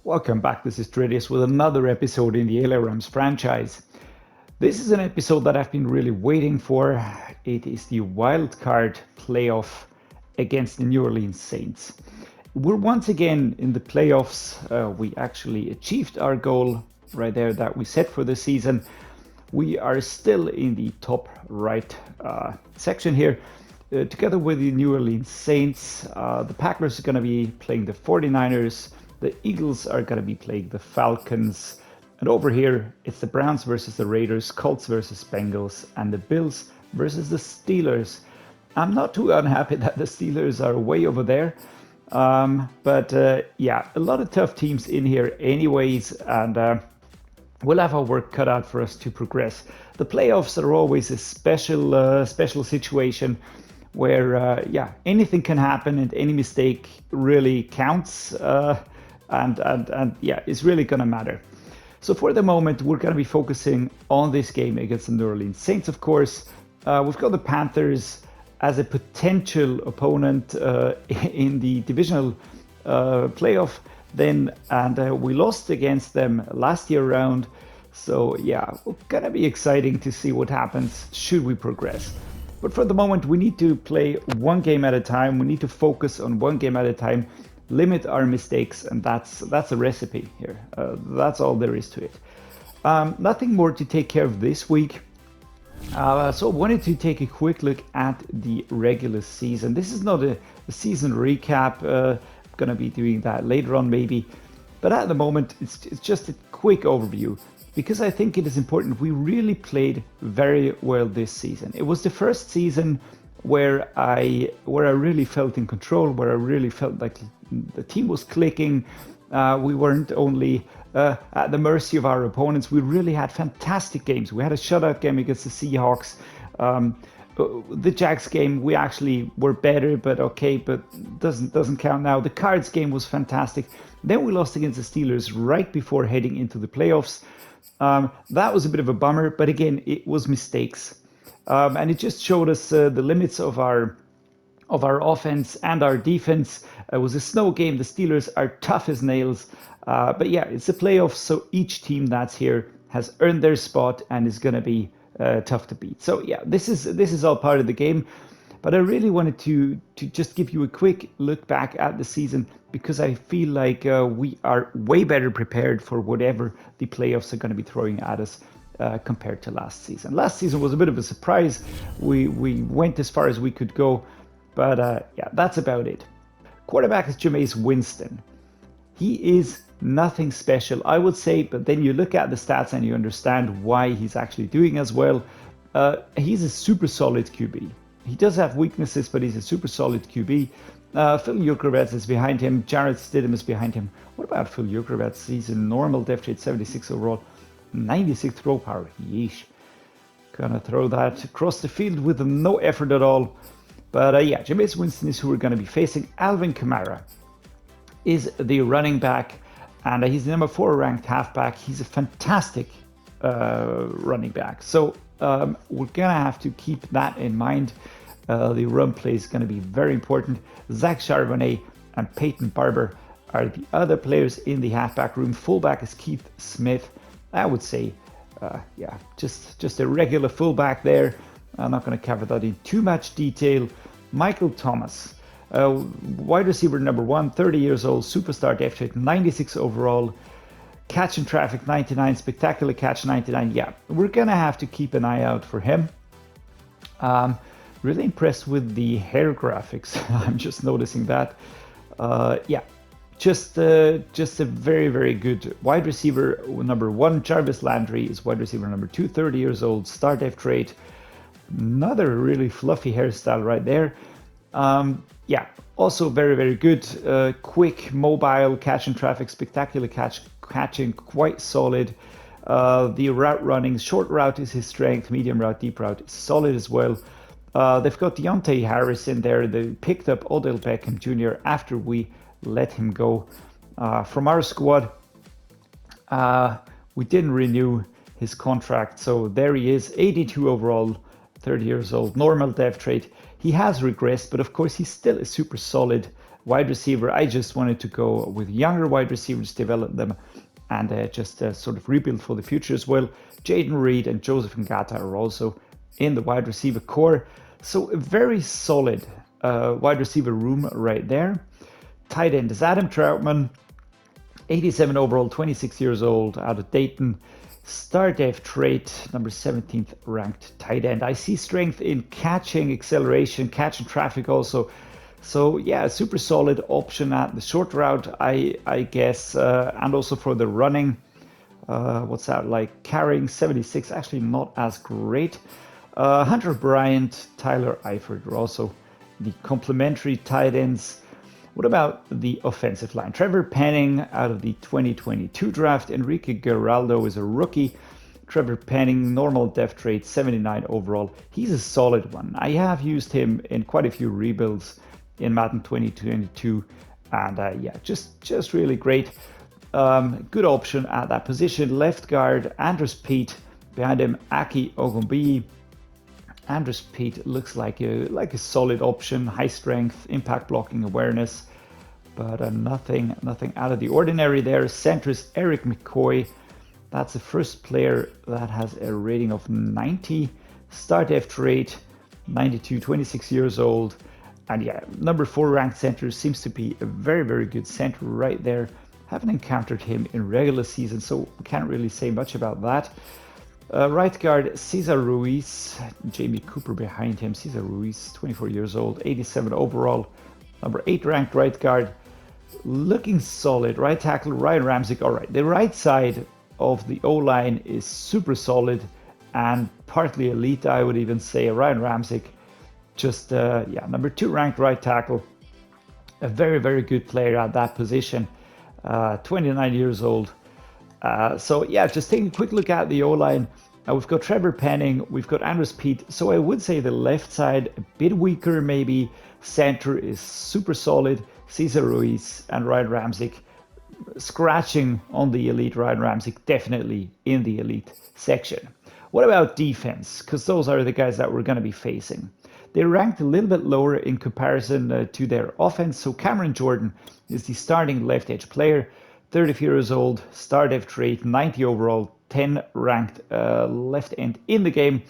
Welcome back, this is Tredius with another episode in the LA Rams franchise. This is an episode that I've been really waiting for. It is the Wildcard playoff against the New Orleans Saints. We're once again in the playoffs. We actually achieved our goal right there that we set for the season. We are still in the top right section here. Together with the New Orleans Saints, the Packers are going to be playing the 49ers. The Eagles are going to be playing the Falcons. And over here, it's the Browns versus the Raiders, Colts versus Bengals, and the Bills versus the Steelers. I'm not too unhappy that the Steelers are way over there. But yeah, a lot of tough teams in here anyways. And we'll have our work cut out for us to progress. The playoffs are always a special situation where, yeah, anything can happen and any mistake really counts. And yeah, it's really going to matter. So for the moment, we're going to be focusing on this game against the New Orleans Saints, of course. We've got the Panthers as a potential opponent in the divisional playoff then, and we lost against them last year round. So yeah, it's going to be exciting to see what happens should we progress. But for the moment, we need to play one game at a time. We need to focus on one game at a time. Limit our mistakes, and that's a recipe here. That's all there is to it. Nothing more to take care of this week. So I wanted to take a quick look at the regular season. This is not a season recap. I'm going to be doing that later on maybe. But at the moment, it's just a quick overview because I think it is important. We really played very well this season. It was the first season where I really felt in control, where I really felt like the team was clicking. We weren't only at the mercy of our opponents. We really had fantastic games. We had a shutout game against the Seahawks. The Jags game, we actually were better, but okay, but doesn't count now. The Cards game was fantastic. Then we lost against the Steelers right before heading into the playoffs. That was a bit of a bummer, but again, it was mistakes. And it just showed us the limits of our offense and our defense. It was a snow game. The Steelers are tough as nails. But yeah, it's a playoff, so each team that's here has earned their spot and is going to be tough to beat. So yeah, this is all part of the game. But I really wanted to just give you a quick look back at the season because I feel like we are way better prepared for whatever the playoffs are going to be throwing at us. Compared to last season. Last season was a bit of a surprise. We went as far as we could go, but yeah, that's about it. Quarterback is Jameis Winston. He is nothing special, I would say, but then you look at the stats and you understand why he's actually doing as well. He's a super solid QB. He does have weaknesses, but he's a super solid QB. Phil Yurkovets is behind him. Jarrett Stidham is behind him. What about Phil Yurkovets? He's a normal depth chart, 76 overall. 96 throw power, yeesh. Gonna throw that across the field with no effort at all. But yeah, Jameis Winston is who we're gonna be facing. Alvin Kamara is the running back, and he's the number 4 ranked halfback. He's a fantastic running back. So we're gonna have to keep that in mind. The run play is gonna be very important. Zach Charbonnet and Peyton Barber are the other players in the halfback room. Fullback is Keith Smith. I would say, yeah, just a regular fullback there. I'm not going to cover that in too much detail. Michael Thomas, wide receiver number 1, 30 years old, superstar depth chart, 96 overall, catch in traffic 99, spectacular catch 99. Yeah, we're going to have to keep an eye out for him. Really impressed with the hair graphics. I'm just noticing that. Yeah. Just a very, very good wide receiver. Number 1, Jarvis Landry is wide receiver number 2, 30 years old, star depth trait. Another really fluffy hairstyle right there. Yeah, also very, very good. Quick, mobile, catch in traffic, spectacular catching, quite solid. The route running, short route is his strength, medium route, deep route is solid as well. They've got Deontay Harris in there. They picked up Odell Beckham Jr. after we let him go from our squad. We didn't renew his contract, so there he is, 82 overall, 30 years old, normal depth trait. He has regressed, but of course he's still a super solid wide receiver. I just wanted to go with younger wide receivers, develop them, and just sort of rebuild for the future as well. Jaden Reed and Joseph Ngata are also in the wide receiver core. So a very solid wide receiver room right there. Tight end is Adam Troutman, 87 overall, 26 years old, out of Dayton. Star dev trait, number 17th ranked tight end. I see strength in catching, acceleration, catching traffic also. So yeah, super solid option at the short route, I guess, and also for the running. What's that like? Carrying 76, actually not as great. Hunter Bryant, Tyler Eifert are also the complementary tight ends. What about the offensive line? Trevor Penning out of the 2022 draft. Enrique Geraldo is a rookie. Trevor Penning, normal depth trait, 79 overall. He's a solid one. I have used him in quite a few rebuilds in Madden 2022. And yeah, just really great. Good option at that position. Left guard, Andres Pete. Behind him, Aki Ogumbi. Andres Pete looks like a solid option, high strength, impact blocking awareness, but nothing out of the ordinary there. Centrist Eric McCoy, that's the first player that has a rating of 90. Start F trait, 92, 26 years old, and yeah, number 4 ranked center, seems to be a very, very good center right there. Haven't encountered him in regular season, so can't really say much about that. Right guard, Cesar Ruiz, Jamie Cooper behind him. Cesar Ruiz, 24 years old, 87 overall, number 8 ranked right guard. Looking solid. Right tackle, Ryan Ramczyk. All right, the right side of the O-line is super solid and partly elite, I would even say. Ryan Ramczyk, just, yeah, number 2 ranked right tackle. A very, very good player at that position. 29 years old. So yeah, just taking a quick look at the O-line. We've got Trevor Penning, we've got Andres Pete. So I would say the left side a bit weaker maybe. Center is super solid. Cesar Ruiz and Ryan Ramczyk scratching on the elite. Ryan Ramczyk definitely in the elite section. What about defense? Because those are the guys that we're going to be facing. They're ranked a little bit lower in comparison to their offense. So Cameron Jordan is the starting left edge player. 30 years old, star dev trait, 90 overall, 10 ranked left end in the game.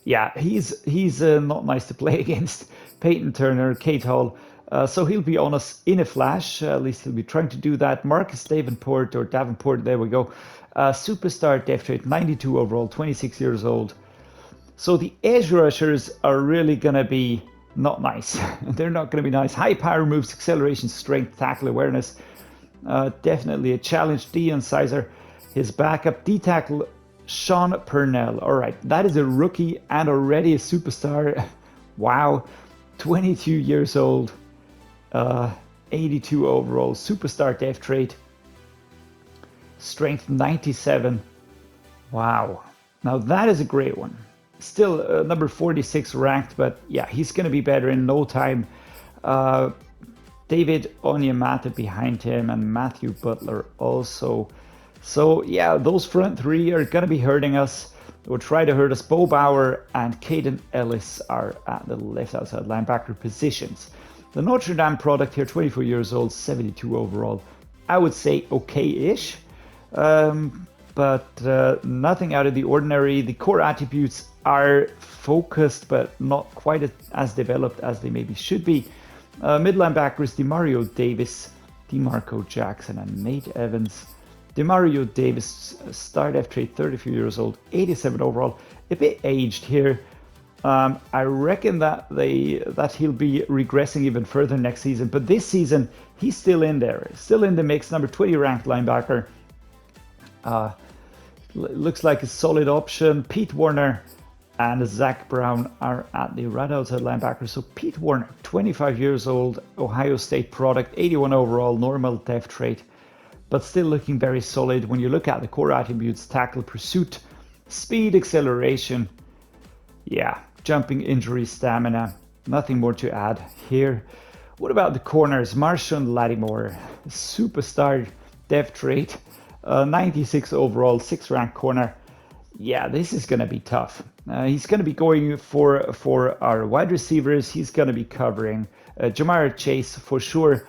Yeah, he's not nice to play against. Peyton Turner, Kate Hall. So he'll be on us in a flash. At least he'll be trying to do that. Marcus Davenport, or Davenport, there we go. Superstar dev trait, 92 overall, 26 years old. So the edge rushers are really going to be not nice. They're not going to be nice. High power moves, acceleration, strength, tackle awareness. Definitely a challenge. Dion Sizer, his backup. D-tackle, Sean Purnell. All right, that is a rookie and already a superstar. Wow, 22 years old, 82 overall, superstar dev trait. Strength 97. Wow, now that is a great one. Still number 46 ranked, but yeah, he's going to be better in no time. David Onyemata behind him and Matthew Butler also. So yeah, those front three are going to be hurting us. They'll try to hurt us. Bo Bauer and Caden Ellis are at the left outside linebacker positions. The Notre Dame product here, 24 years old, 72 overall. I would say okay-ish, but nothing out of the ordinary. The core attributes are focused, but not quite as developed as they maybe should be. Mid linebackers, Demario Davis, DeMarco Jackson, and Nate Evans. Demario Davis, star dev trait, 34 years old, 87 overall, a bit aged here. I reckon that he'll be regressing even further next season, but this season he's still in there, still in the mix. Number 20 ranked linebacker. Looks like a solid option. Pete Warner and Zach Brown are at the right outside linebacker. So Pete Warner, 25 years old, Ohio State product, 81 overall, normal depth trait, but still looking very solid. When you look at the core attributes, tackle, pursuit, speed, acceleration, yeah, jumping, injury, stamina, nothing more to add here. What about the corners? Marshawn Lattimore, superstar depth trait, 96 overall, 6th ranked corner. Yeah, this is going to be tough. He's going to be going for our wide receivers. He's going to be covering Jamar Chase for sure.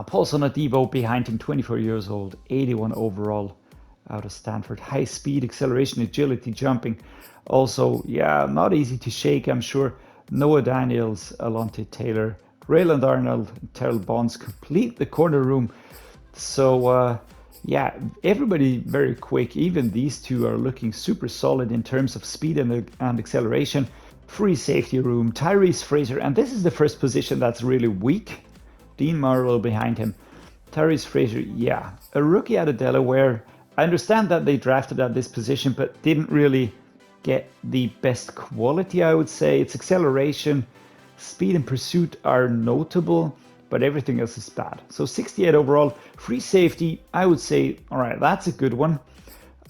Paulson Adebo behind him, 24 years old, 81 overall out of Stanford. High speed, acceleration, agility, jumping. Also, yeah, not easy to shake, I'm sure. Noah Daniels, Alontae Taylor, Rayland Arnold, and Terrell Bonds complete the corner room. So, yeah, everybody very quick. Even these two are looking super solid in terms of speed and acceleration. Free safety room, Tyrese Frazier, and this is the first position that's really weak. Dean Marlowe behind him. Tyrese Frazier, yeah, a rookie out of Delaware. I understand that they drafted at this position, but didn't really get the best quality, I would say. Its acceleration, speed and pursuit are notable, but everything else is bad. So 68 overall. Free safety, I would say, all right, that's a good one.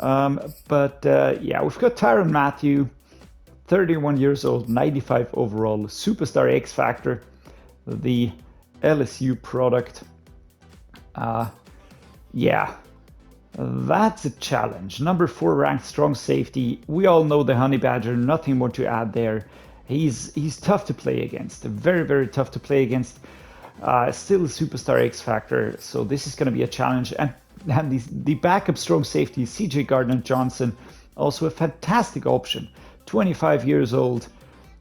Yeah, we've got Tyrann Mathieu, 31 years old, 95 overall, superstar X Factor, the LSU product. Yeah, that's a challenge. Number 4 ranked strong safety. We all know the Honey Badger, nothing more to add there. He's tough to play against, very, very tough to play against. Still a superstar X Factor, so this is going to be a challenge. And the backup strong safety, CJ Gardner-Johnson, also a fantastic option. 25 years old,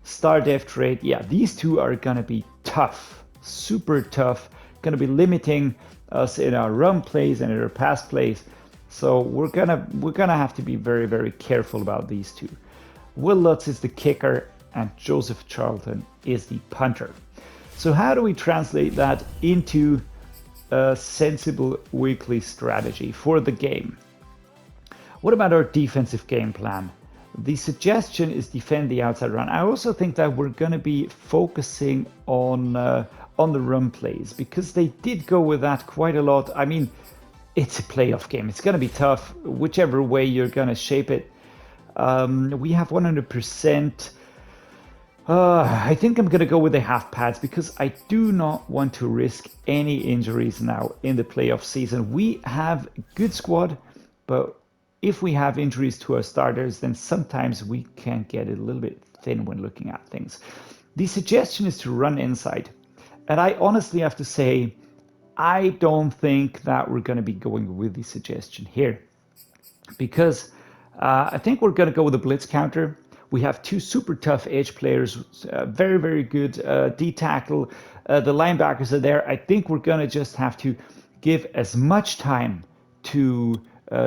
star depth rate. Yeah, these two are going to be tough, super tough, going to be limiting us in our run plays and in our pass plays. So we're gonna have to be very, very careful about these two. Will Lutz is the kicker and Joseph Charlton is the punter. So how do we translate that into a sensible weekly strategy for the game? What about our defensive game plan? The suggestion is defend the outside run. I also think that we're going to be focusing on the run plays because they did go with that quite a lot. I mean, it's a playoff game. It's going to be tough, whichever way you're going to shape it. We have 100%. I think I'm going to go with the half pads because I do not want to risk any injuries now in the playoff season. We have a good squad, but if we have injuries to our starters, then sometimes we can get a little bit thin when looking at things. The suggestion is to run inside. And I honestly have to say, I don't think that we're going to be going with the suggestion here. Because I think we're going to go with a blitz counter. We have two super tough edge players, very, very good D-tackle. The linebackers are there. I think we're going to just have to give as much time to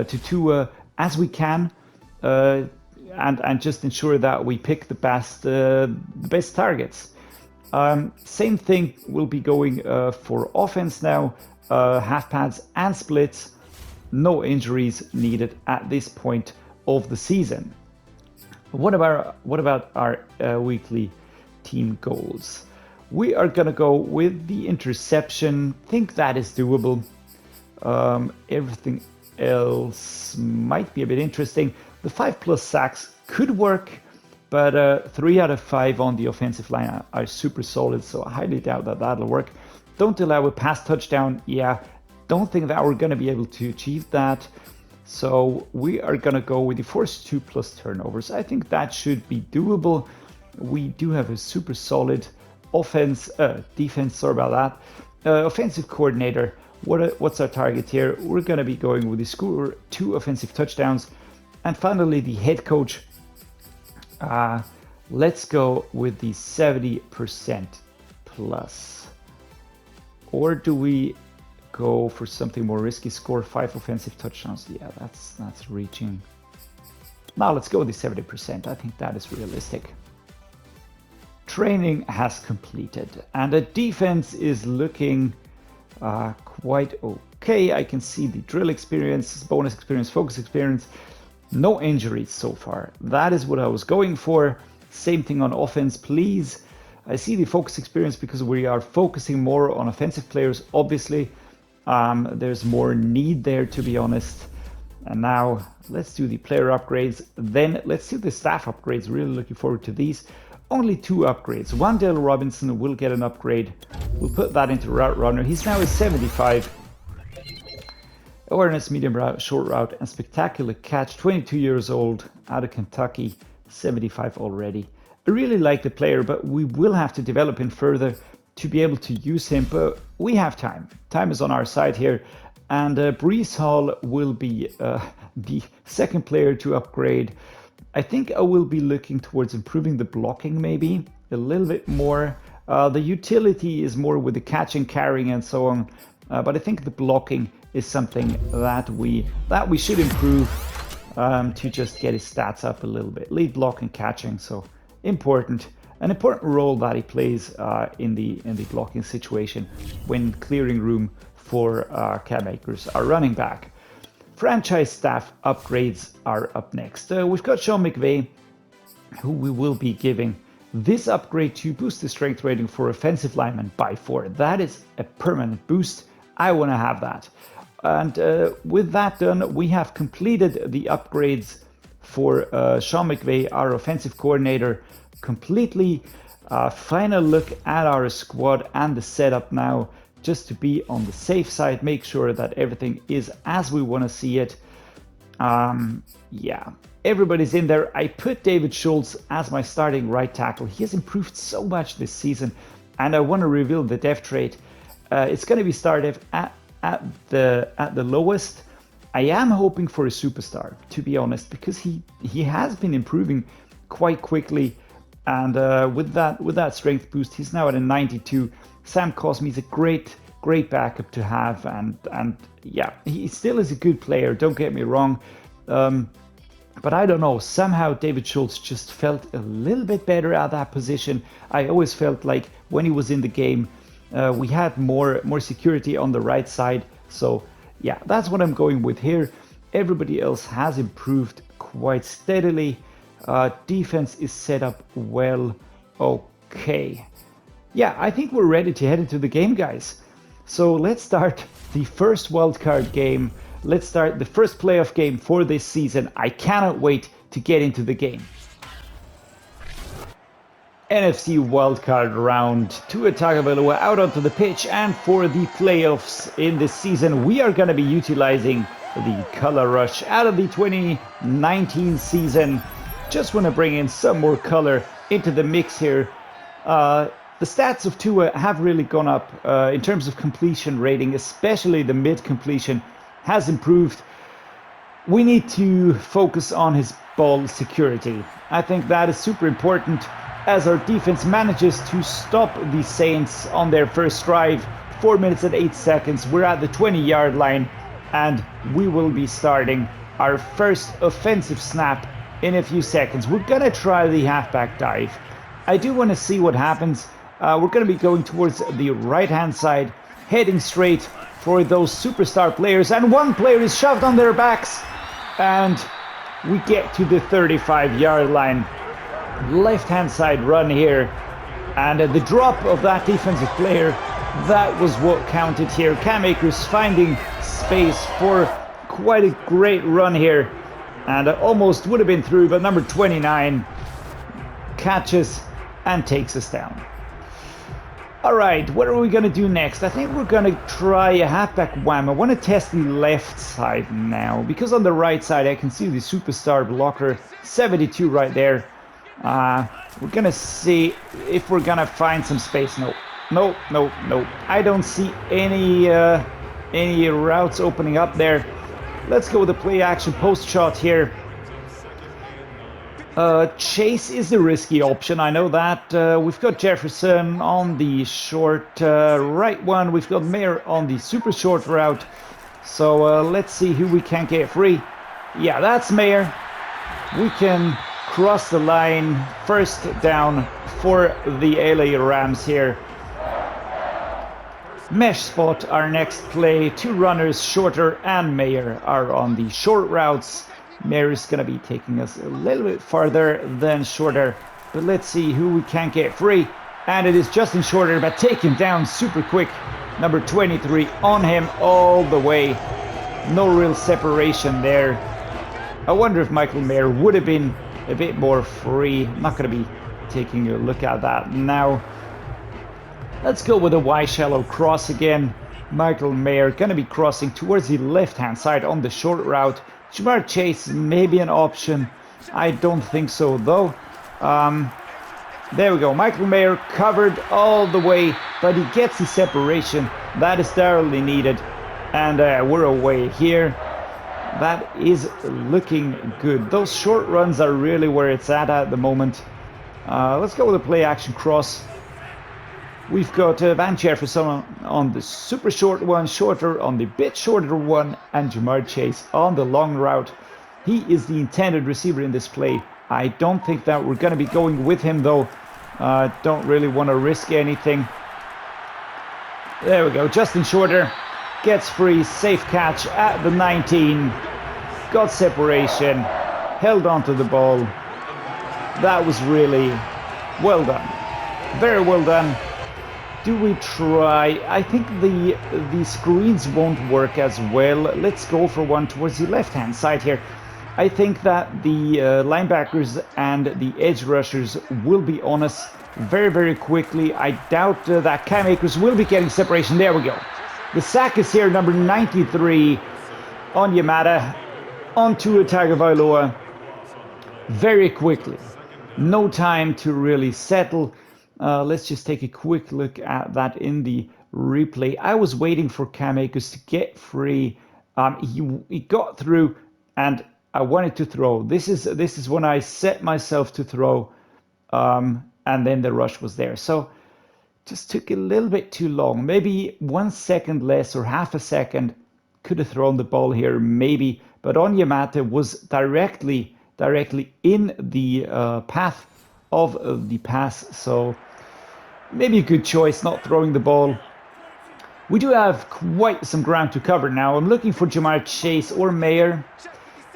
Tua as we can, and just ensure that we pick the best targets. Same thing will be going for offense now, half pads and splits. No injuries needed at this point of the season. What about our weekly team goals? We are going to go with the interception. Think that is doable. Everything else might be a bit interesting. The 5+ sacks could work, but 3 out of 5 on the offensive line are super solid, so I highly doubt that that'll work. Don't allow a pass touchdown. Yeah, don't think that we're going to be able to achieve that. So we are going to go with the force 2+ turnovers. I think that should be doable. We do have a super solid defense, sorry about that. Offensive coordinator. What's our target here? We're going to be going with the score 2 offensive touchdowns. And finally, the head coach. Let's go with the 70% plus. Or do we go for something more risky? Score 5 offensive touchdowns. Yeah, that's reaching. Now let's go with the 70%. I think that is realistic. Training has completed, and the defense is looking quite okay. I can see the drill experience, bonus experience, focus experience. No injuries so far. That is what I was going for. Same thing on offense, please. I see the focus experience because we are focusing more on offensive players, obviously. There's more need there, to be honest. And now let's do the player upgrades. Then let's do the staff upgrades. Really looking forward to these. Only 2 upgrades. Wan'Dale Robinson will get an upgrade. We'll put that into route runner. He's now a 75. Awareness, medium route, short route, and spectacular catch. 22 years old, out of Kentucky, 75 already. I really like the player, but we will have to develop him further to be able to use him. But we have time. Time is on our side here. And Breece Hall will be the second player to upgrade. I think I will be looking towards improving the blocking maybe a little bit more. The utility is more with the catching, carrying, and so on. But I think the blocking is something that we should improve to just get his stats up a little bit. Lead block and catching, so important. An important role that he plays in the blocking situation when clearing room for Cam Akers, our running back. Franchise staff upgrades are up next. We've got Sean McVay, who we will be giving this upgrade to boost the strength rating for offensive linemen by 4. That is a permanent boost. I want to have that. And with that done, we have completed the upgrades for Sean McVay, our offensive coordinator, completely. Final look at our squad and the setup now, just to be on the safe side, make sure that everything is as we want to see it. Yeah, everybody's in there. I put David Schultz as my starting right tackle. He has improved so much this season, and I want to reveal the depth trait. It's going to be started at the lowest. I am hoping for a superstar, to be honest, because he has been improving quite quickly, and with that strength boost, he's now at a 92. Sam Cosmi's a great backup to have, and yeah, he still is a good player, don't get me wrong, but I don't know, somehow David Schultz just felt a little bit better at that position. I always felt like when he was in the game, we had more security on the right side, so yeah, that's what I'm going with here. Everybody else has improved quite steadily. Defense is set up well. Okay. Yeah, I think we're ready to head into the game, guys. So let's start the first wildcard game. Let's start the first playoff game for this season. I cannot wait to get into the game. NFC wildcard round. Tagovailoa out onto the pitch, and for the playoffs in this season, we are going to be utilizing the color rush out of the 2019 season. Just want to bring in some more color into the mix here. The stats of Tua have really gone up in terms of completion rating, especially the mid completion has improved. We need to focus on his ball security. I think that is super important as our defense manages to stop the Saints on their first drive. 4 minutes and 8 seconds. We're at the 20-yard line, and we will be starting our first offensive snap in a few seconds. We're going to try the halfback dive. I do want to see what happens. We're going to be going towards the right-hand side, heading straight for those superstar players. And one player is shoved on their backs. And we get to the 35-yard line. Left-hand side run here. And the drop of that defensive player, that was what counted here. Cam Akers finding space for quite a great run here. And almost would have been through, but number 29 catches and takes us down. All right, what are we going to do next? I think we're going to try a halfback wham. I want to test the left side now, because on the right side I can see the superstar blocker, 72 right there. We're going to see if we're going to find some space. No. I don't see any routes opening up there. Let's go with the play action post shot here. Chase is the risky option, I know that. We've got Jefferson on the short right one. We've got Mayer on the super short route. So let's see who we can get free. Yeah, that's Mayer. We can cross the line. First down for the LA Rams here. Mesh spot, our next play. 2 runners, Shorter and Mayer, are on the short routes. Mayer is going to be taking us a little bit farther than Shorter, but let's see who we can get free. And it is Justin Shorter, but taken down super quick. Number 23 on him all the way. No real separation there. I wonder if Michael Mayer would have been a bit more free. I'm not going to be taking a look at that now. Let's go with a Y shallow cross again. Michael Mayer going to be crossing towards the left-hand side on the short route. Jamar Chase may be an option. I don't think so though. There we go. Michael Mayer covered all the way, but he gets the separation. That is thoroughly needed. And we're away here. That is looking good. Those short runs are really where it's at the moment. Let's go with a play action cross. We've got Van Jefferson on the super short one, Shorter on the bit shorter one, and Ja'Marr Chase on the long route. He is the intended receiver in this play. I don't think that we're going to be going with him though. Don't really want to risk anything. There we go. Justin Shorter gets free. Safe catch at the 19. Got separation. Held onto the ball. That was really well done. Very well done. Do we try? I think the screens won't work as well. Let's go for one towards the left-hand side here. I think that the linebackers and the edge rushers will be on us very, very quickly. I doubt that Cam Akers will be getting separation. There we go. The sack is here, number 93 on Yamada, onto Tagovailoa very quickly. No time to really settle. Let's just take a quick look at that in the replay. I was waiting for Cam Akers to get free. He got through, and I wanted to throw. This is when I set myself to throw, and then the rush was there. So just took a little bit too long. Maybe 1 second less or half a second. Could have thrown the ball here, maybe. But Onyemata was directly in the path of the pass. So maybe a good choice not throwing the ball. We do have quite some ground to cover now. I'm looking for Ja'Marr Chase or Mayer.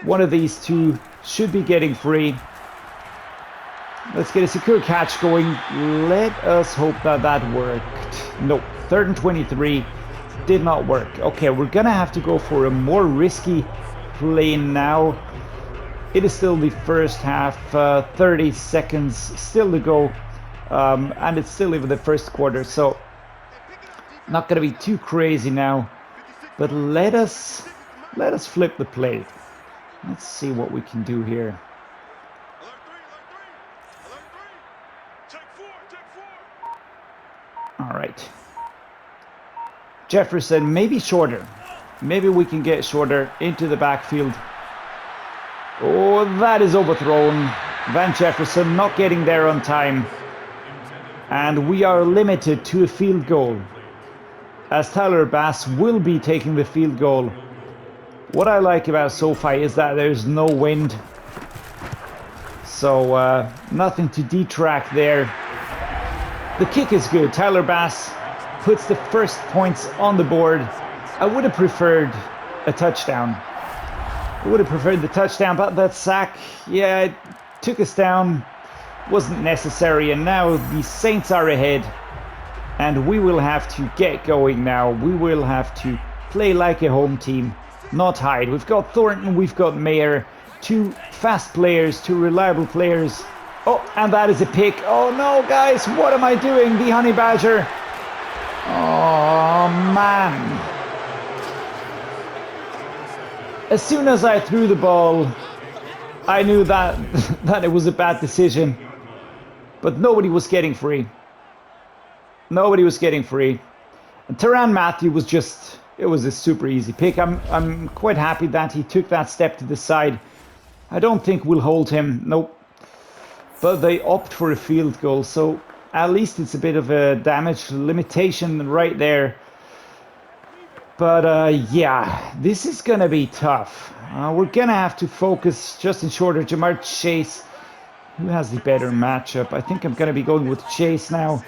One of these two should be getting free. Let's get a secure catch going. Let us hope that that worked. No, 3rd and 23 did not work. Okay, we're gonna have to go for a more risky play now. It is still the first half, 30 seconds still to go, and it's still even the first quarter, so not gonna be too crazy now. But let us flip the play. Let's see what we can do here. All right. Jefferson, maybe Shorter. Maybe we can get Shorter into the backfield. Oh, that is overthrown. Van Jefferson not getting there on time. And we are limited to a field goal, as Tyler Bass will be taking the field goal. What I like about SoFi is that there's no wind, so nothing to detract there. The kick is good. Tyler Bass puts the first points on the board. I would have preferred a touchdown. I would have preferred the touchdown, but that sack, yeah, it took us down. Wasn't necessary, and now the Saints are ahead, and we will have to get going now. We will have to play like a home team, not hide. We've got Thornton, we've got Mayer, two fast players, two reliable players. Oh, and that is a pick. Oh no, guys, what am I doing? The Honey Badger. Oh man. As soon as I threw the ball, I knew that it was a bad decision. But nobody was getting free. Nobody was getting free. And Tyrann Mathieu was just, it was a super easy pick. I'm quite happy that he took that step to the side. I don't think we'll hold him. Nope. But they opt for a field goal. So at least it's a bit of a damage limitation right there. But yeah, this is going to be tough. We're going to have to focus Justin Shorter, Ja'Marr Chase. Who has the better matchup? I think I'm going to be going with Chase now.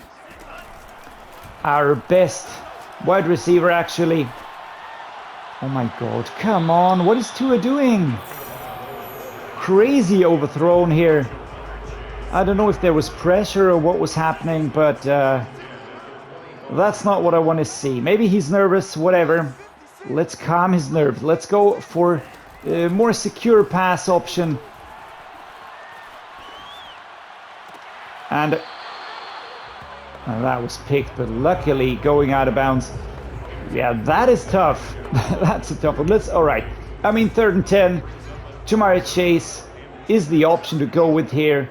Our best wide receiver, actually. Oh my God, come on. What is Tua doing? Crazy overthrown here. I don't know if there was pressure or what was happening, but that's not what I want to see. Maybe he's nervous, whatever. Let's calm his nerves. Let's go for a more secure pass option. And that was picked, but luckily going out of bounds. Yeah, that is tough. That's a tough one. All right. I mean, 3rd and 10. Ja'Marr Chase is the option to go with here.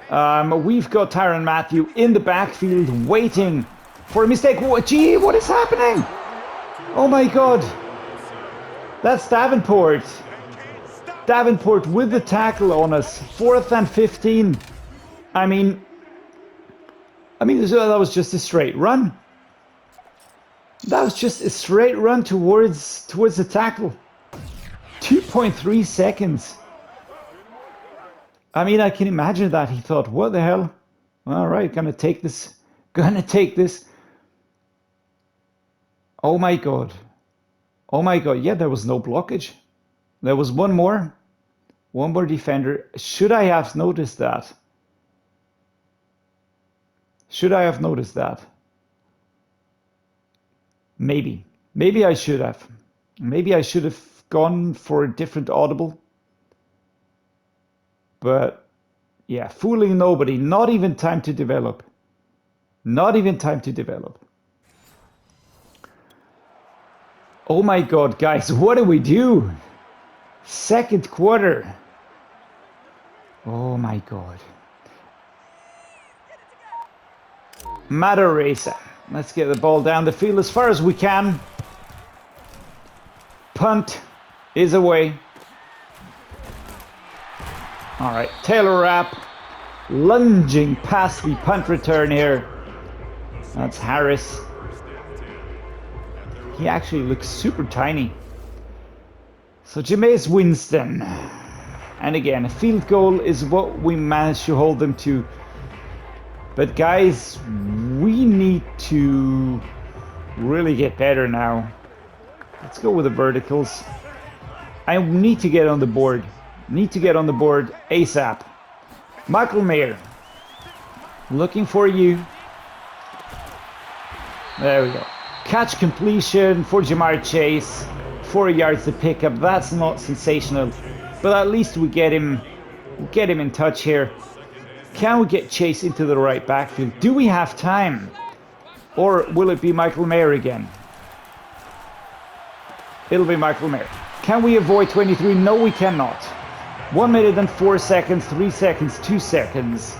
We've got Tyrann Mathieu in the backfield waiting for a mistake. Gee, what is happening? Oh my God. That's Davenport. Davenport with the tackle on us. 4th and 15. I mean, that was just a straight run. That was just a straight run towards the tackle. 2.3 seconds. I mean, I can imagine that. He thought, what the hell? All right, gonna take this. Oh my God. Oh my God. Yeah, there was no blockage. There was one more defender. Should I have noticed that? Maybe I should have. Maybe I should have gone for a different audible. But yeah, fooling nobody. Not even time to develop. Oh my God, guys, what do we do? Second quarter. Oh my God. Maurice. Let's get the ball down the field as far as we can. Punt is away. All right, Taylor wrap. Lunging past the punt return here. That's Harris. He actually looks super tiny. So Jameis Winston. And again, a field goal is what we managed to hold them to. But guys, we need to really get better now. Let's go with the verticals. I need to get on the board. ASAP. Michael Mayer. Looking for you. There we go. Catch completion for Ja'Marr Chase. 4 yards to pick up. That's not sensational. But at least we get him in touch here. Can we get Chase into the right backfield? Do we have time? Or will it be Michael Mayer again? It'll be Michael Mayer. Can we avoid 23? No, we cannot. 1 minute and 4 seconds, 3 seconds, 2 seconds.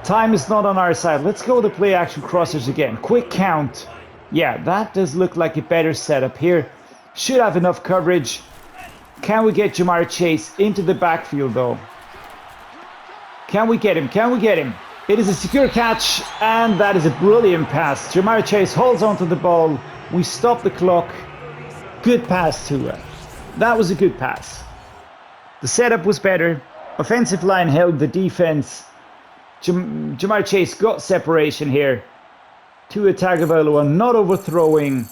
Time is not on our side. Let's go with the play action crossers again. Quick count. Yeah, that does look like a better setup here. Should have enough coverage. Can we get Ja'Marr Chase into the backfield though? Can we get him? It is a secure catch, and that is a brilliant pass. Ja'Marr Chase holds onto the ball. We stop the clock. Good pass to her. That was a good pass. The setup was better. Offensive line held the defense. Ja'Marr Chase got separation here. To Tagovailoa, not overthrowing.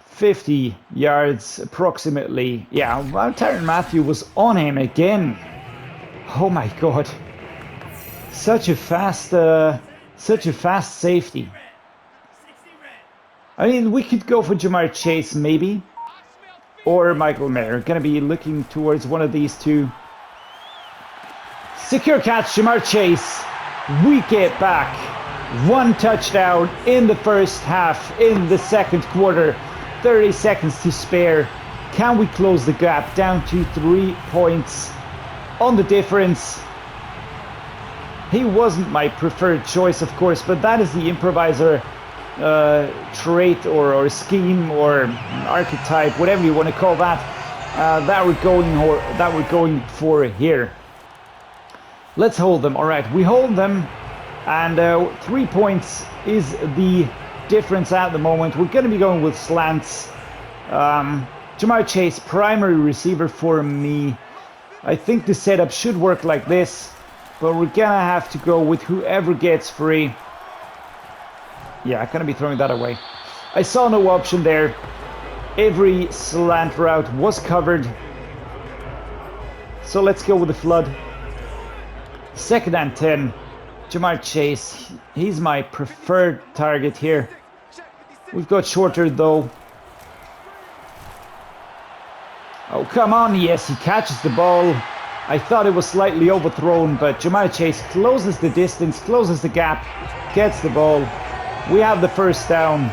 50 yards approximately. Yeah, Tyrann Mathieu was on him again. Oh my God. Such a fast safety. I mean, we could go for Ja'Marr Chase maybe. Or Michael Mayer. Gonna be looking towards one of these two. Secure catch, Ja'Marr Chase. We get back. 1 touchdown in the first half, in the second quarter. 30 seconds to spare. Can we close the gap down to 3 points on the difference? He wasn't my preferred choice, of course, but that is the improviser trait or scheme or archetype, whatever you want to call that, that we're going for here. Let's hold them. All right, we hold them, and 3 points is the difference at the moment. We're going to be going with slants. Ja'Marr Chase, primary receiver for me. I think the setup should work like this, but we're gonna have to go with whoever gets free. Yeah, I'm gonna be throwing that away. I saw no option there. Every slant route was covered. So let's go with the flood. 2nd and 10. Ja'Marr Chase, he's my preferred target here. We've got shorter though. Oh, come on. Yes, he catches the ball. I thought it was slightly overthrown, but Ja'Marr Chase closes the distance, closes the gap, gets the ball. We have the first down,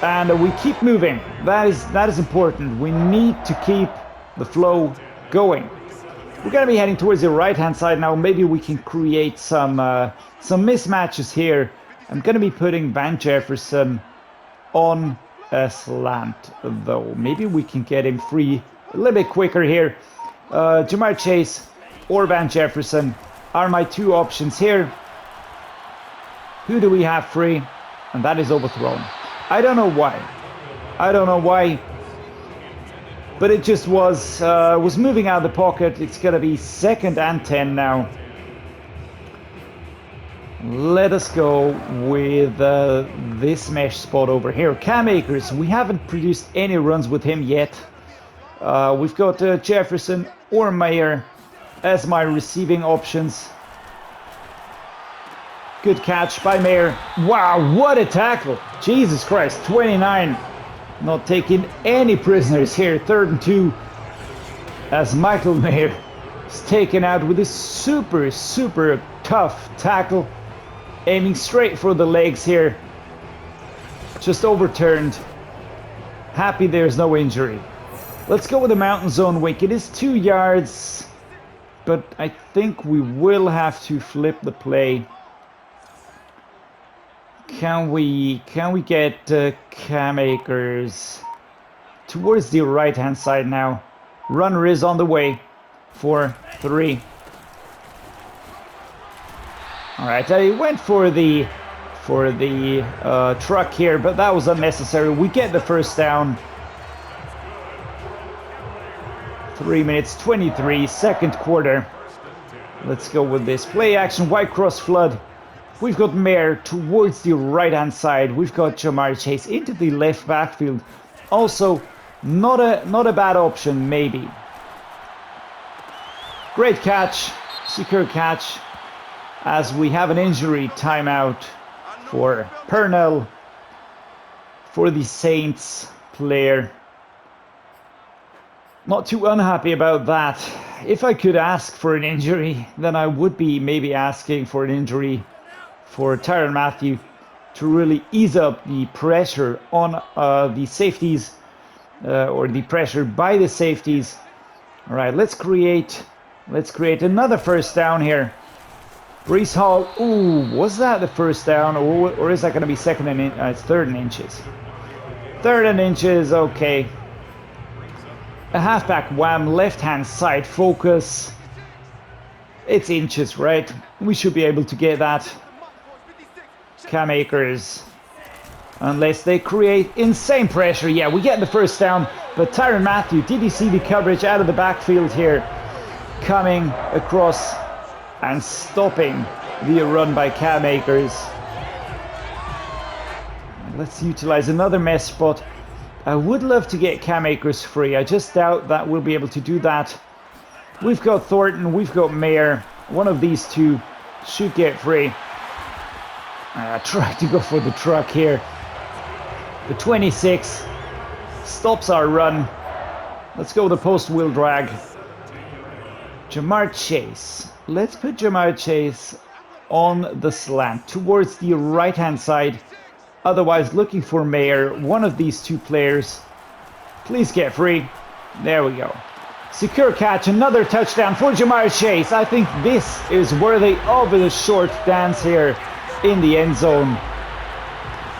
and we keep moving. That is important. We need to keep the flow going. We're going to be heading towards the right-hand side now. Maybe we can create some mismatches here. I'm going to be putting Van Jefferson on a slant, though. Maybe we can get him free a little bit quicker here. Ja'Marr Chase or Van Jefferson are my two options here. Who do we have free? And that is overthrown. I don't know why. I don't know why. But it just was moving out of the pocket. It's going to be 2nd and 10 now. Let us go with this mesh spot over here. Cam Akers, we haven't produced any runs with him yet. We've got Jefferson or Mayer as my receiving options. Good catch by Mayer. Wow, what a tackle. Jesus Christ, 29. Not taking any prisoners here. 3rd and 2 as Michael Mayer is taken out with a super, super tough tackle. Aiming straight for the legs here. Just overturned. Happy there's no injury. Let's go with the mountain zone wink. It is 2 yards, but I think we will have to flip the play. Can we get Cam Akers towards the right-hand side now? Runner is on the way for 3. All right, I went for the truck here, but that was unnecessary. We get the first down. 3 minutes 23, 2nd quarter. Let's go with this play action, white cross flood. We've got Mayer towards the right-hand side. We've got Ja'Marr Chase into the left backfield. Also, not a bad option, maybe. Great catch, secure catch, as we have an injury timeout for Purnell for the Saints player. Not too unhappy about that. If I could ask for an injury, then I would be maybe asking for an injury for Tyrann Mathieu to really ease up the pressure on the safeties, or the pressure by the safeties. All right, let's create another first down here. Breece Hall. Ooh, was that the first down, or is that going to be it's 3rd and inches. 3rd and inches. Okay. A halfback wham, left-hand side focus. It's inches, right? We should be able to get that. Cam Akers. Unless they create insane pressure. Yeah, we get the first down. But Tyrann Mathieu, did you see the coverage out of the backfield here? Coming across and stopping the run by Cam Akers. Let's utilize another mesh spot. I would love to get Cam Akers free. I just doubt that we'll be able to do that. We've got Thornton, we've got Mayer. One of these two should get free. Try to go for the truck here. The 26 stops our run. Let's go with the post-wheel drag. Ja'Marr Chase. Let's put Ja'Marr Chase on the slant towards the right-hand side. Otherwise, looking for Mayer. One of these two players. Please get free. There we go. Secure catch. Another touchdown for Ja'Marr Chase. I think this is worthy of a short dance here in the end zone.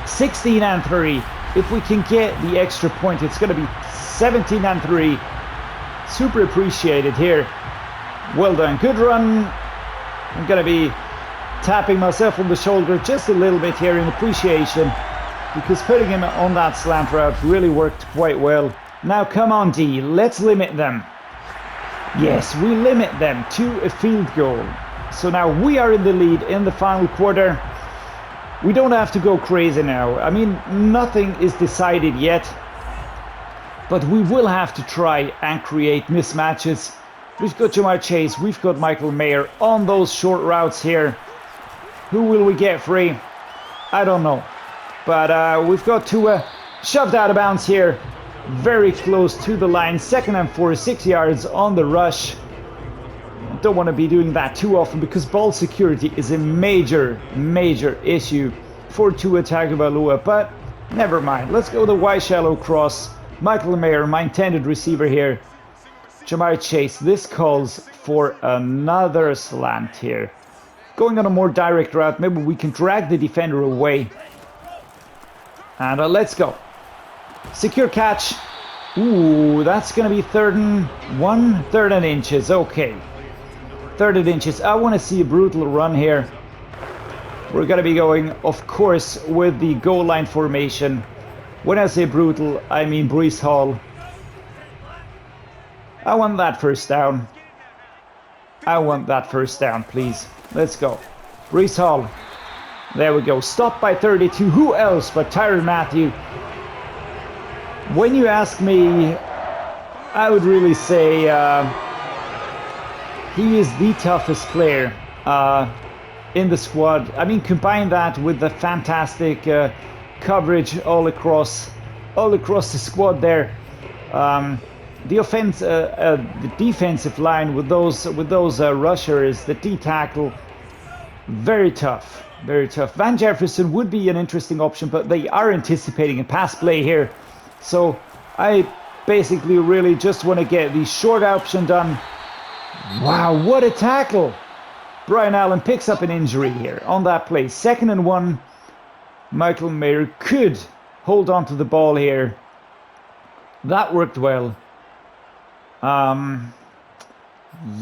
16 and 3. If we can get the extra point, it's going to be 17 and 3. Super appreciated here. Well done. Good run. I'm going to be tapping myself on the shoulder just a little bit here in appreciation, because putting him on that slant route really worked quite well. Now come on, D, let's limit them. Yes, we limit them to a field goal. So now we are in the lead in the final quarter. We don't have to go crazy now. I mean, nothing is decided yet, but we will have to try and create mismatches. We've got Ja'Marr Chase, we've got Michael Mayer on those short routes here. Who will we get free? I don't know. But we've got Tua shoved out of bounds here. Very close to the line. 2nd and 4, 6 yards on the rush. Don't want to be doing that too often, because ball security is a major issue for Tua Tagovailoa. But never mind. Let's go the wide shallow cross. Michael Mayer, my intended receiver here. Jamar Chase, this calls for another slant here. Going on a more direct route, maybe we can drag the defender away. And let's go. Secure catch. Ooh, that's going to be third and inches. Okay. Third and inches. I want to see a brutal run here. We're going to be going, of course, with the goal line formation. When I say brutal, I mean Breece Hall. I want that first down. I want that first down, please. Let's go. Breece Hall. There we go. Stopped by 32. Who else but Tyrann Mathieu? When you ask me, I would really say he is the toughest player in the squad. I mean, combine that with the fantastic coverage all across the squad there. The defensive line with those rushers, the D tackle, very tough, very tough. Van Jefferson would be an interesting option, but they are anticipating a pass play here, so I basically really just want to get the short option done. Wow, what a tackle! Brian Allen picks up an injury here on that play. 2nd and 1. Michael Mayer could hold on to the ball here. That worked well.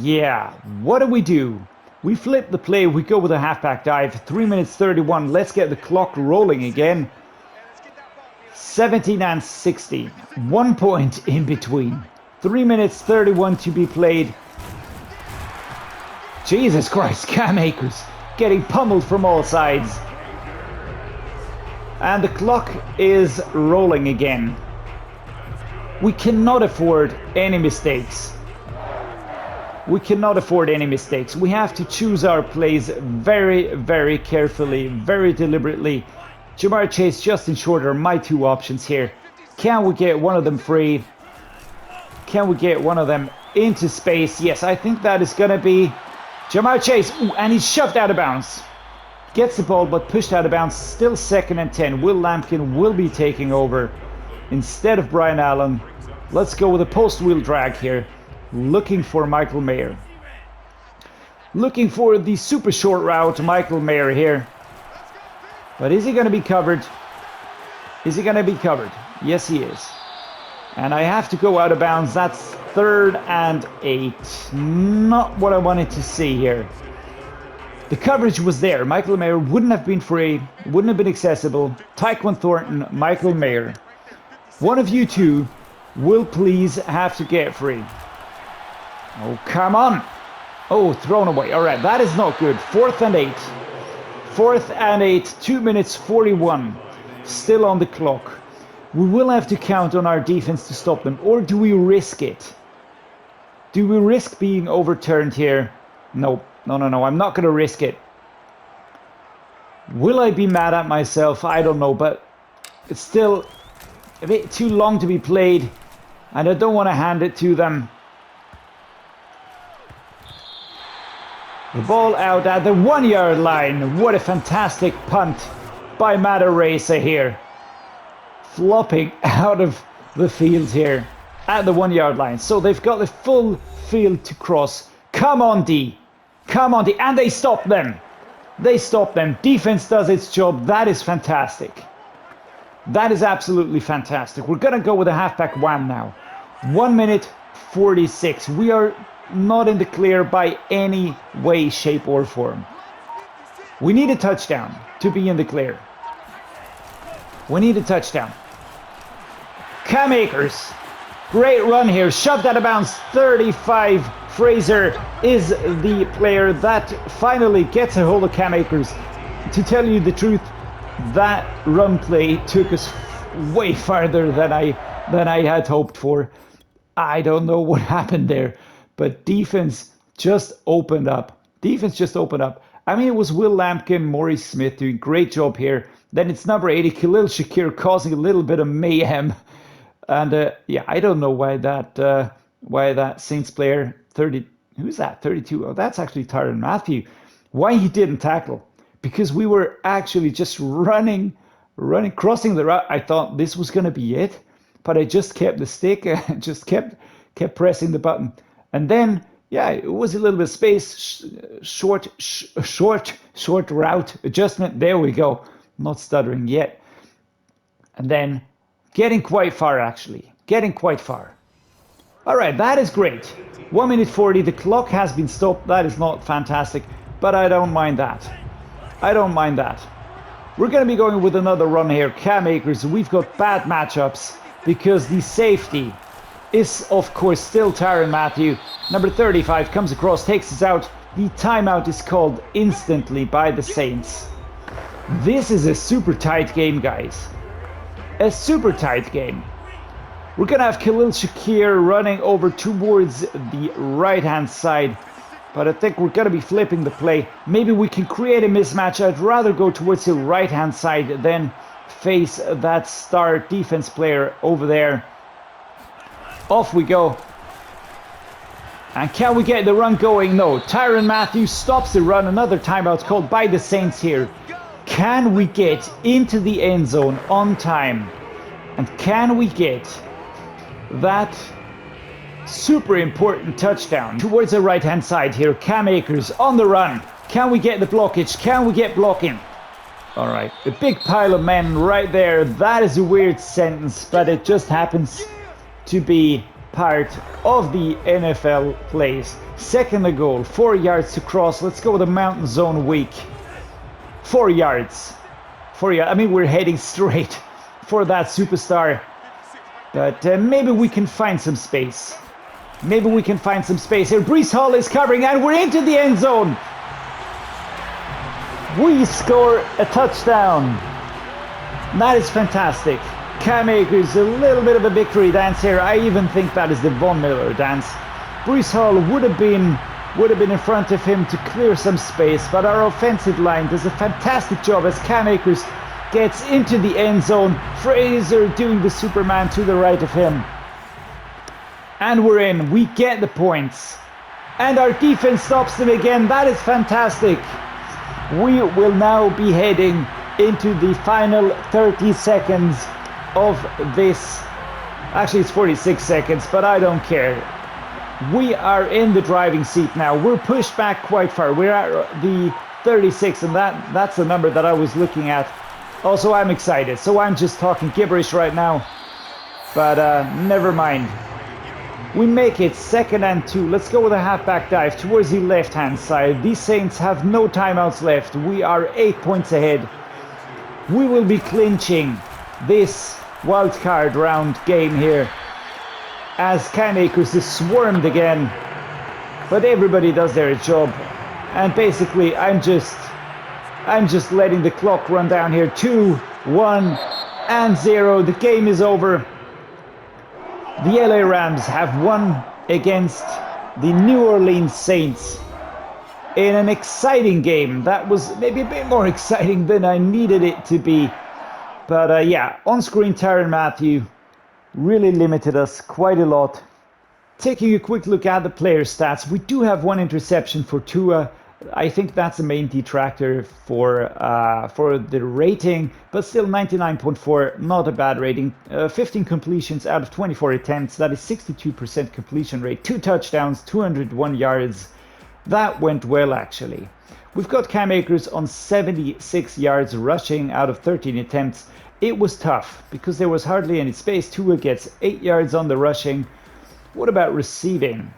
Yeah, what do? We flip the play, we go with a halfback dive. 3 minutes 31, let's get the clock rolling again. 17 and 60, 1 point in between. 3 minutes 31 to be played. Jesus Christ, Cam Akers getting pummeled from all sides. And the clock is rolling again. We cannot afford any mistakes. We cannot afford any mistakes. We have to choose our plays very, very carefully, very deliberately. Jamar Chase, Justin Shorter, my two options here. Can we get one of them free? Can we get one of them into space? Yes, I think that is going to be Jamar Chase. Ooh, and he's shoved out of bounds. Gets the ball, but pushed out of bounds. Still 2nd and 10. Will Lampkin will be taking over instead of Brian Allen. Let's go with a post-wheel drag here. Looking for Michael Mayer. Looking for the super short route, Michael Mayer here. But is he going to be covered? Is he going to be covered? Yes, he is. And I have to go out of bounds. That's 3rd and 8. Not what I wanted to see here. The coverage was there. Michael Mayer wouldn't have been free. Wouldn't have been accessible. Tyquan Thornton, Michael Mayer. One of you two will please have to get free. Oh, come on. Oh, thrown away. All right, that is not good. 4th and 8. 4th and 8. 2 minutes 41. Still on the clock. We will have to count on our defense to stop them. Or do we risk it? Do we risk being overturned here? No. No. I'm not going to risk it. Will I be mad at myself? I don't know. But it's still a bit too long to be played. And I don't want to hand it to them. The ball out at the 1 yard line. What a fantastic punt by Maurice here. Flopping out of the field here at the 1 yard line. So they've got the full field to cross. Come on, D. Come on, D. And they stop them. They stop them. Defense does its job. That is fantastic. That is absolutely fantastic. We're going to go with a halfback wham now. 1 minute 46. We are not in the clear by any way, shape, or form. We need a touchdown to be in the clear. We need a touchdown. Cam Akers. Great run here. Shoved out of bounds. 35. Fraser is the player that finally gets a hold of Cam Akers. To tell you the truth, that run play took us way farther than I had hoped for. I don't know what happened there, but defense just opened up. I mean, it was Will Lampkin, Maurice Smith doing great job here. Then it's number 80, Khalil Shakir, causing a little bit of mayhem. And yeah, I don't know why that Saints player 30, who's that? 32. Oh, that's actually Tyrann Mathieu. Why he didn't tackle? Because we were actually just running, crossing the route. I thought this was going to be it, but I just kept the stick, just kept kept pressing the button. And then, yeah, it was a little bit of space, short route adjustment. There we go. Not stuttering yet. And then getting quite far, actually. Getting quite far. All right, that is great. 1 minute 40, the clock has been stopped. That is not fantastic, but I don't mind that. I don't mind that. We're going to be going with another run here. Cam Akers, we've got bad matchups because the safety is, of course, still Tyrann Mathieu. Number 35 comes across, takes us out. The timeout is called instantly by the Saints. This is a super tight game, guys. A super tight game. We're going to have Khalil Shakir running over towards the right-hand side. But I think we're going to be flipping the play. Maybe we can create a mismatch. I'd rather go towards the right-hand side than face that star defense player over there. Off we go. And can we get the run going? No. Tyrann Mathieu stops the run. Another timeout called by the Saints here. Can we get into the end zone on time? And can we get that super important touchdown towards the right hand side here? Cam Akers on the run. Can we get the blockage? Can we get blocking? All right, a big pile of men right there. That is a weird sentence, but it just happens to be part of the NFL plays. Second and goal, 4 yards to cross. Let's go with a mountain zone week. 4 yards. 4 yards. I mean, we're heading straight for that superstar. But maybe we can find some space. Maybe we can find some space here. Breece Hall is covering, and we're into the end zone. We score a touchdown. That is fantastic. Cam Akers, a little bit of a victory dance here. I even think that is the Von Miller dance. Breece Hall would have been in front of him to clear some space, but our offensive line does a fantastic job as Cam Akers gets into the end zone. Fraser doing the Superman to the right of him. And we're in. We get the points. And our defense stops them again. That is fantastic. We will now be heading into the final 30 seconds of this. Actually, it's 46 seconds, but I don't care. We are in the driving seat now. We're pushed back quite far. We're at the 36, and that's the number that I was looking at. Also, I'm excited, so I'm just talking gibberish right now. But never mind. We make it 2nd and 2. Let's go with a halfback dive towards the left-hand side. These Saints have no timeouts left. We are 8 points ahead. We will be clinching this wildcard round game here as Cam Akers is swarmed again. But everybody does their job. And basically, I'm just letting the clock run down here. 2, 1, and 0. The game is over. The LA Rams have won against the New Orleans Saints in an exciting game. That was maybe a bit more exciting than I needed it to be. But yeah, on-screen Tyrann Mathieu really limited us quite a lot. Taking a quick look at the player stats, we do have 1 interception for Tua. I think that's the main detractor for the rating, but still 99.4, not a bad rating. 15 completions out of 24 attempts, that is 62% completion rate. 2 touchdowns, 201 yards. That went well, actually. We've got Cam Akers on 76 yards rushing out of 13 attempts. It was tough because there was hardly any space. Tua gets 8 yards on the rushing. What about receiving?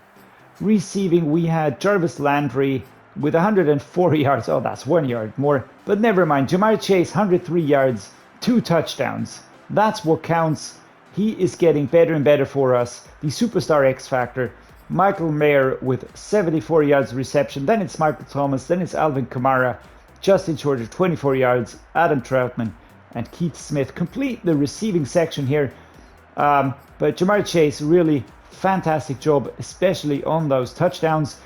Receiving, we had Jarvis Landry with 104 yards. Oh, that's 1 yard more. But never mind. Ja'Marr Chase, 103 yards, 2 touchdowns. That's what counts. He is getting better and better for us. The superstar X Factor. Michael Mayer with 74 yards reception. Then it's Michael Thomas. Then it's Alvin Kamara. Justin Shorter, 24 yards. Adam Troutman and Keith Smith complete the receiving section here. But Ja'Marr Chase, really fantastic job, especially on those touchdowns.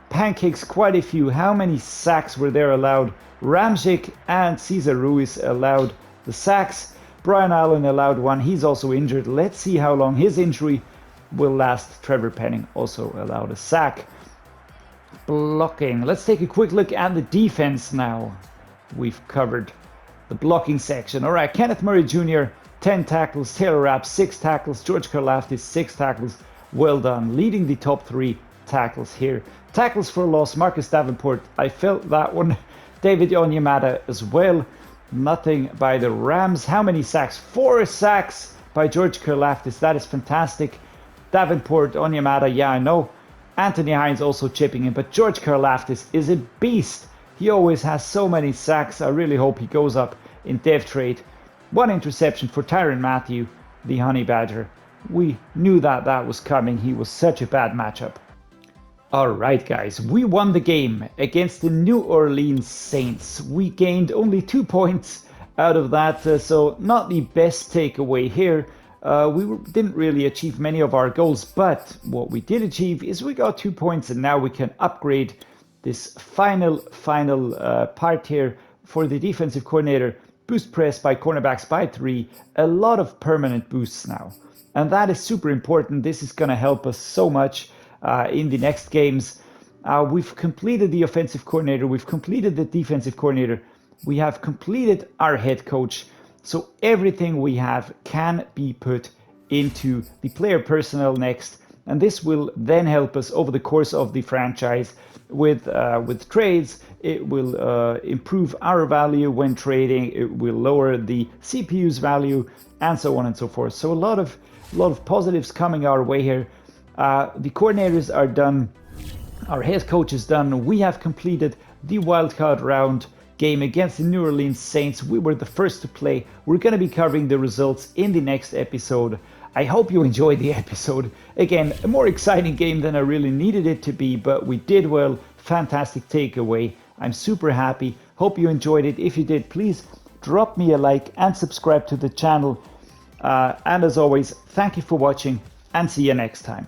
Pancakes, quite a few. How many sacks were there allowed? Ramczyk and Cesar Ruiz allowed the sacks. Brian Allen allowed 1. He's also injured. Let's see how long his injury will last. Trevor Penning also allowed a sack. Blocking. Let's take a quick look at the defense now. We've covered the blocking section. All right, Kenneth Murray Jr., 10 tackles. Taylor Rapp, 6 tackles. George Karlaftis, 6 tackles. well done, leading the top 3 tackles here. Tackles for loss, Marcus Davenport, I felt that one. David Onyemata as well. Nothing by the Rams. How many sacks? 4 sacks by George Karlaftis. That is fantastic. Davenport, Onyemata, yeah, I know. Anthony Hines also chipping in, but George Karlaftis is a beast. He always has so many sacks. I really hope he goes up in dev trade. 1 interception for Tyrann Mathieu, the Honey Badger. We knew that that was coming. He was such a bad matchup. Alright guys, we won the game against the New Orleans Saints. We gained only 2 points out of that, so not the best takeaway here. We didn't really achieve many of our goals, but what we did achieve is we got 2 points, and now we can upgrade this final part here for the defensive coordinator. Boost press by cornerbacks by 3, a lot of permanent boosts now. And that is super important. This is going to help us so much in the next games. We've completed the offensive coordinator. We've completed the defensive coordinator. We have completed our head coach. So everything we have can be put into the player personnel next. And this will then help us over the course of the franchise with trades. It will improve our value when trading. It will lower the CPU's value, and so on and so forth. So a lot of positives coming our way here. The coordinators are done. Our head coach is done. We have completed the wildcard round game against the New Orleans Saints. We were the first to play. We're going to be covering the results in the next episode. I hope you enjoyed the episode. Again, a more exciting game than I really needed it to be, but we did well. Fantastic takeaway. I'm super happy. Hope you enjoyed it. If you did, please drop me a like and subscribe to the channel. And as always, thank you for watching, and see you next time.